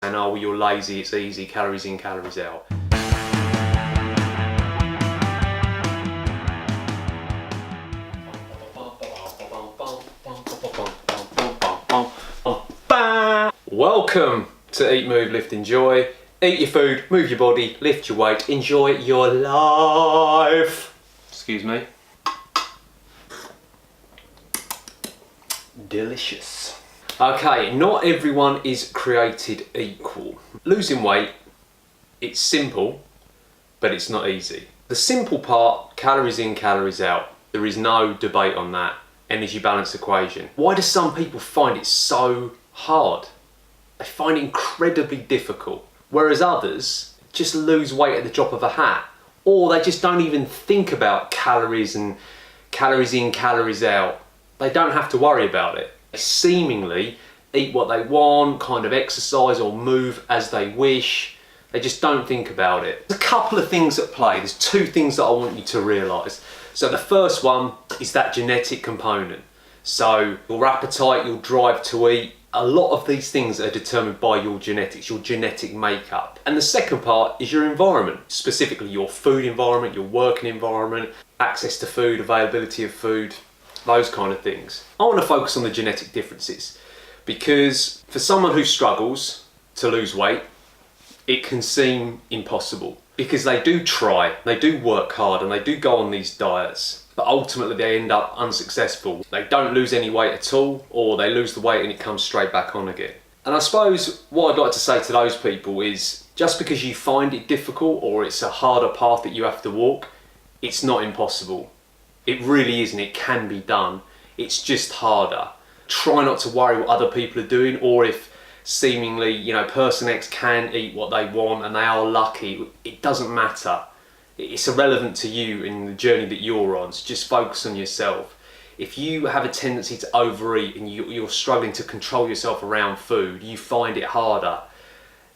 And oh, well, you're lazy, it's easy, calories in, calories out. Welcome to Eat, Move, Lift, Enjoy. Eat your food, move your body, lift your weight, enjoy your life. Excuse me. Delicious. Okay, not everyone is created equal. Losing weight, it's simple, but it's not easy. The simple part, calories in, calories out. There is no debate on that. Energy balance equation. Why do some people find it so hard? They find it incredibly difficult, whereas others just lose weight at the drop of a hat, or they just don't even think about calories and calories in, calories out. They don't have to worry about it. They seemingly eat what they want, kind of exercise or move as they wish. They just don't think about it. There's a couple of things at play. There's two things that I want you to realise. So the first one is that genetic component. So your appetite, your drive to eat, a lot of these things are determined by your genetics, your genetic makeup. And the second part is your environment, specifically your food environment, your working environment, access to food, availability of food, those kind of things. I want to focus on the genetic differences because for someone who struggles to lose weight, it can seem impossible because they do try, they do work hard and they do go on these diets. But ultimately they end up unsuccessful. They don't lose any weight at all, or they lose the weight and it comes straight back on again. And I suppose what I'd like to say to those people is just because you find it difficult or it's a harder path that you have to walk, it's not impossible. It really isn't. It can be done. It's just harder. Try not to worry what other people are doing, or if seemingly, you know, person X can eat what they want and they are lucky, it doesn't matter. It's irrelevant to you in the journey that you're on, so just focus on yourself. If you have a tendency to overeat and you're struggling to control yourself around food, you find it harder,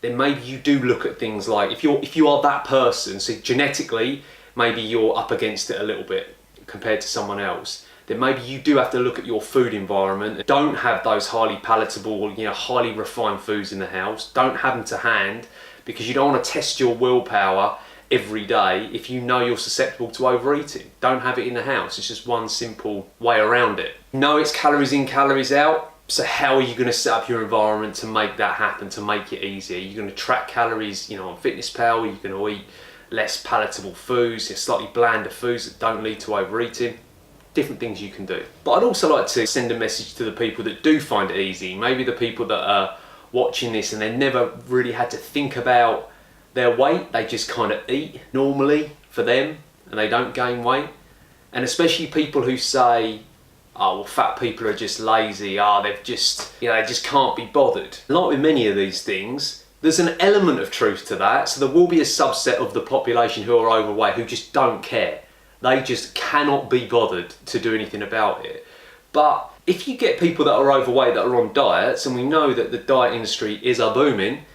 then maybe you do look at things like, if you are that person, so genetically, maybe you're up against it a little bit compared to someone else, then maybe you do have to look at your food environment. Don't have those highly palatable, you know, highly refined foods in the house. Don't have them to hand because you don't want to test your willpower every day if you know you're susceptible to overeating. Don't have it in the house. It's just one simple way around it. Know it's calories in, calories out. So how are you going to set up your environment to make that happen, to make it easier? You're going to track calories, you know, on FitnessPal. You're going to eat less palatable foods, slightly blander foods that don't lead to overeating. Different things you can do. But I'd also like to send a message to the people that do find it easy. Maybe the people that are watching this and they never really had to think about their weight, they just kind of eat normally for them and they don't gain weight. And especially people who say, oh, well, fat people are just lazy, they've just, you know, they just can't be bothered. Like with many of these things, there's an element of truth to that. So there will be a subset of the population who are overweight who just don't care. They just cannot be bothered to do anything about it. But if you get people that are overweight that are on diets, and we know that the diet industry is booming,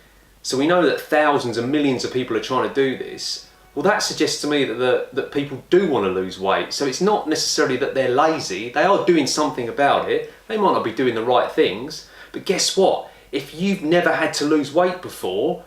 so we know that thousands and millions of people are trying to do this, well, that suggests to me that people do want to lose weight. So it's not necessarily that they're lazy, they are doing something about it. They might not be doing the right things, but guess what? If you've never had to lose weight before,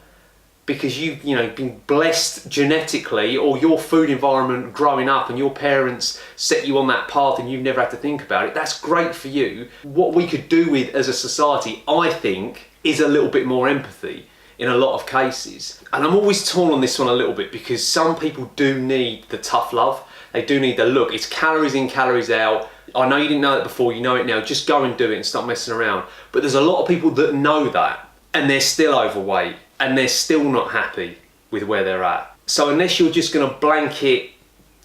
because you've been blessed genetically, or your food environment growing up and your parents set you on that path and you've never had to think about it, that's great for you. What we could do with as a society, I think, is a little bit more empathy in a lot of cases. And I'm always torn on this one a little bit because some people do need the tough love. They do need the look. It's calories in, calories out. I know you didn't know that before, you know it now. Just go and do it and stop messing around. But there's a lot of people that know that and they're still overweight and they're still not happy with where they're at. So unless you're just gonna blanket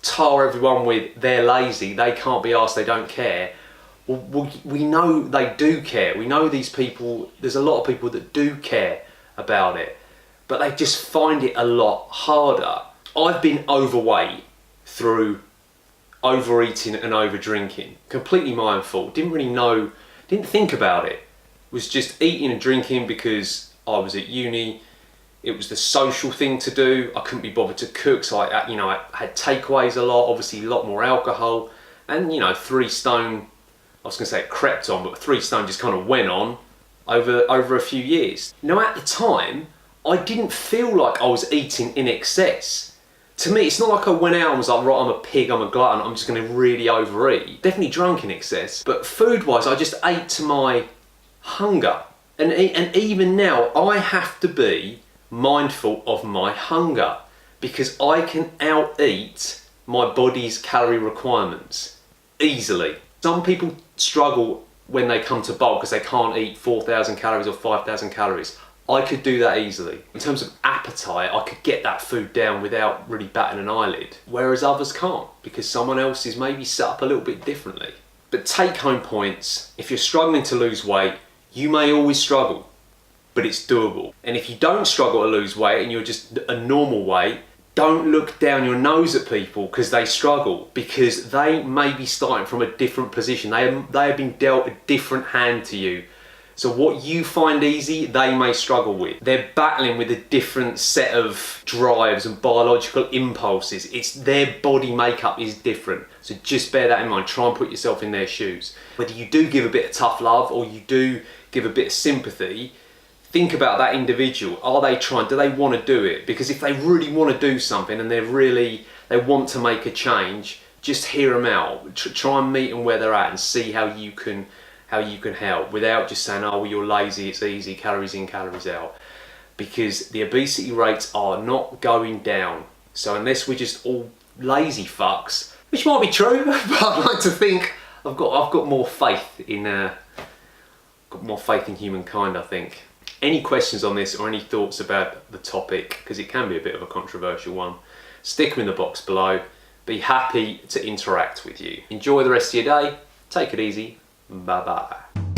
tar everyone with they're lazy, they can't be asked, they don't care, well, we know they do care. We know these people, there's a lot of people that do care about it, but they just find it a lot harder. I've been overweight through overeating and over drinking. Completely my own fault. Didn't really know, didn't think about it. Was just eating and drinking because I was at uni. It was the social thing to do. I couldn't be bothered to cook, so I had takeaways a lot, obviously a lot more alcohol, and 3 stone, I was gonna say it crept on, but 3 stone just kind of went on over a few years. Now at the time, I didn't feel like I was eating in excess. To me, it's not like I went out and was like, right, I'm a pig, I'm a glutton, I'm just going to really overeat. Definitely drunk in excess, but food-wise, I just ate to my hunger. And even now, I have to be mindful of my hunger because I can out-eat my body's calorie requirements easily. Some people struggle when they come to bulk because they can't eat 4,000 calories or 5,000 calories. I could do that easily. In terms of appetite, I could get that food down without really batting an eyelid, whereas others can't because someone else is maybe set up a little bit differently. But take home points, if you're struggling to lose weight, you may always struggle, but it's doable. And if you don't struggle to lose weight and you're just a normal weight, don't look down your nose at people because they struggle, because they may be starting from a different position. They have been dealt a different hand to you. So what you find easy, they may struggle with. They're battling with a different set of drives and biological impulses. It's their body makeup is different. So just bear that in mind. Try and put yourself in their shoes. Whether you do give a bit of tough love or you do give a bit of sympathy, think about that individual. Are they trying? Do they want to do it? Because if they really want to do something and they want to make a change, just hear them out. Try and meet them where they're at and see how you can help without just saying, oh, well, you're lazy, it's easy, calories in, calories out. Because the obesity rates are not going down. So unless we're just all lazy fucks, which might be true, but I'd like to think I've got more faith in humankind, I think. Any questions on this or any thoughts about the topic, because it can be a bit of a controversial one, stick them in the box below. Be happy to interact with you. Enjoy the rest of your day. Take it easy. Bye bye.